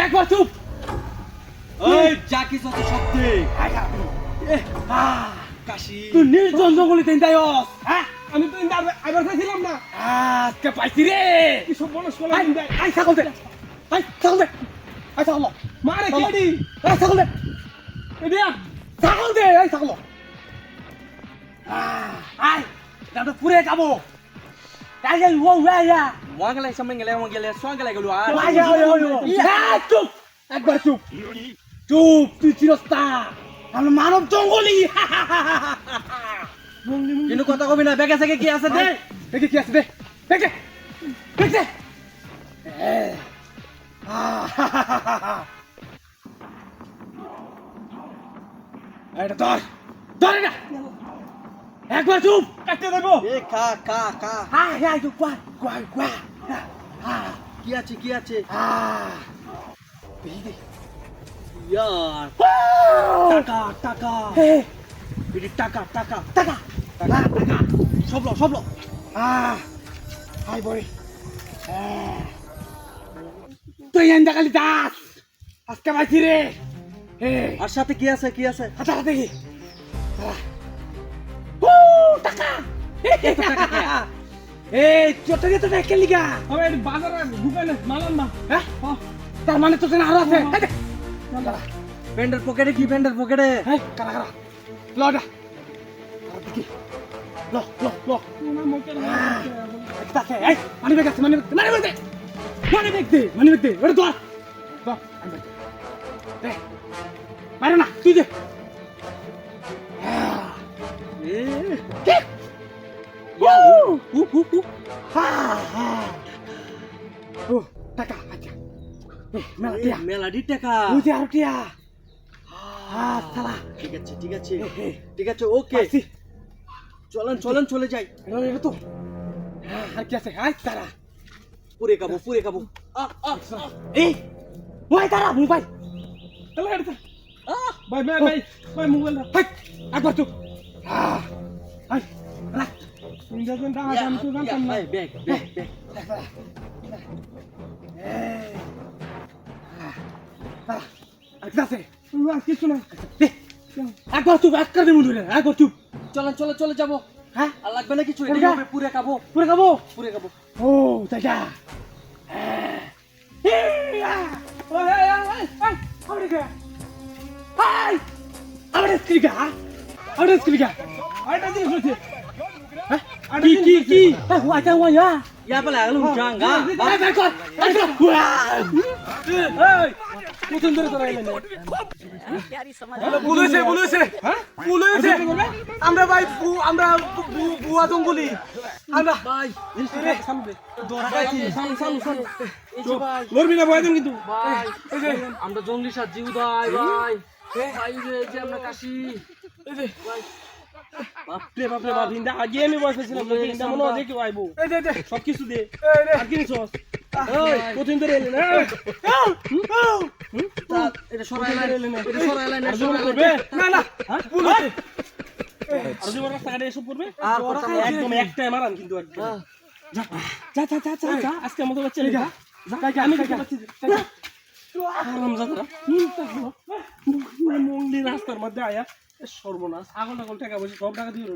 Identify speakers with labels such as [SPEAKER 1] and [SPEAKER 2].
[SPEAKER 1] একবার চুপ।
[SPEAKER 2] জাকি সত্যি সত্যি কাশি
[SPEAKER 1] তুই নির্জন জঙ্গলে তিন যাই হ্যাঁ আমি তো আইবার চাইছিলাম না আজকে পাইছি রে কি সব বলস বলে আই ছাগল দে আই ছাগল দে আই ছাগল মারে কেডি আই ছাগল দে এদিয়া ছাগল দে আই ছাগল আই দাদা পুরে যাবো তাই যাই ও ওয়া
[SPEAKER 2] মঙ্গলে সমঙ্গলে মঙ্গলে সোঙ্গলে গেল আর
[SPEAKER 1] চুপ একবার চুপ চুপ তুই চিরস্তা আমি মানব জঙ্গলি
[SPEAKER 2] কিন্তু কথা কবি না বেগে থেকে কি আছে দে
[SPEAKER 1] দেখে কি আছে দে দেখে দেখে এটা ধর ধর না একবার চুপ কাটতে দেবো
[SPEAKER 2] এ খা খা খা
[SPEAKER 1] হ্যাঁ চুপ কোয়া
[SPEAKER 2] কি আছে
[SPEAKER 1] ইয়ার টাকা
[SPEAKER 2] বিডি টাকা
[SPEAKER 1] সবলো হাই বই তুই এন্ডা খালি দাস আজকে পাইছি রে
[SPEAKER 2] আর সাথে কি আছে
[SPEAKER 1] হাতে কি টাকা এই চোটে তো দেখে লিগা
[SPEAKER 3] হবে বাজারে ঢুকাই না মালাম না
[SPEAKER 1] হ্যাঁ তার মানে তো আরো আছে
[SPEAKER 2] পেন্ডার পকেটে কি পেন্ডার পকেটে
[SPEAKER 1] হ্যাঁ কারা লডা দেখি ল
[SPEAKER 3] না মোকে
[SPEAKER 1] একটা আছে এই মানি ব্যাগ আছে মানি ব্যাগ দে ওটা ধর দে মারে না তুই দে কে ও টাকা আচ্ছা
[SPEAKER 2] মেলাডি টাকা
[SPEAKER 1] বুঝে আর টিয়া সালা
[SPEAKER 2] ঠিক আছে ওকে চলেন চলে যাই
[SPEAKER 1] এটা তো আর কি আছে আই তারা
[SPEAKER 2] পুরে খাবো
[SPEAKER 1] এই ওই তারা মোবাইল
[SPEAKER 3] চলে এটা ভাই মোবাইল
[SPEAKER 1] হাই একবার চুপ হাই রাখ
[SPEAKER 3] ইন্ডিয়ান টাকা আমি তো জানতাম না
[SPEAKER 2] ব্যাগ
[SPEAKER 1] আছে
[SPEAKER 3] কিছু না
[SPEAKER 1] একবার চুপ এক করে দেবো ধরে একবার চুপ
[SPEAKER 2] চলে যাবো
[SPEAKER 1] হ্যাঁ
[SPEAKER 2] আর লাগবে না কিছু
[SPEAKER 1] কোনটা?
[SPEAKER 2] পুরে খাবো
[SPEAKER 1] পুরে খাবো ও তাই যা আমাদের স্ত্রীকা
[SPEAKER 3] আইটা দিস হচ্ছে
[SPEAKER 1] কি আচ্ছা ওয়া
[SPEAKER 2] ইয়া পালা আলু জাঙ্গা
[SPEAKER 1] প্রথম ধরে তোরা এলেন বলেছে আমরা ভাই আমরা বুয়া জঙ্গলি আমরা
[SPEAKER 2] ভাই
[SPEAKER 3] সামনে
[SPEAKER 2] সামনে
[SPEAKER 3] লড়বি না ভয় দেন কিন্তু
[SPEAKER 2] ভাই
[SPEAKER 3] এই যে
[SPEAKER 2] আমরা জঙ্গলি সাথ জিউদাই ভাই ভাই যে আমরা কাশি
[SPEAKER 3] এই যে
[SPEAKER 2] বাপরে
[SPEAKER 3] বাপ হিন্দা আগে আমি বয়স ছিলাম না হিন্দা মনে হয় কেউ আইবো
[SPEAKER 1] এই যে
[SPEAKER 3] সব কিছু দে আর কি নিছস ওই কতদিন ধরে এলেন
[SPEAKER 2] এটা সরাইলেন
[SPEAKER 3] আর জোর করবে
[SPEAKER 1] না বলেছে
[SPEAKER 3] আর জোর রাস্তা কাটে এসব করবে
[SPEAKER 2] আর
[SPEAKER 3] একদম একটাই মারান কিন্তু একদম যা আজকে আমাকে বাচ্চা লেখা আমি দেখতে পাচ্ছি মঙ্গলি রাস্তার মধ্যে আয়া সর্বনাশ আগল টাকা পয়সা সব টাকা দিয়ে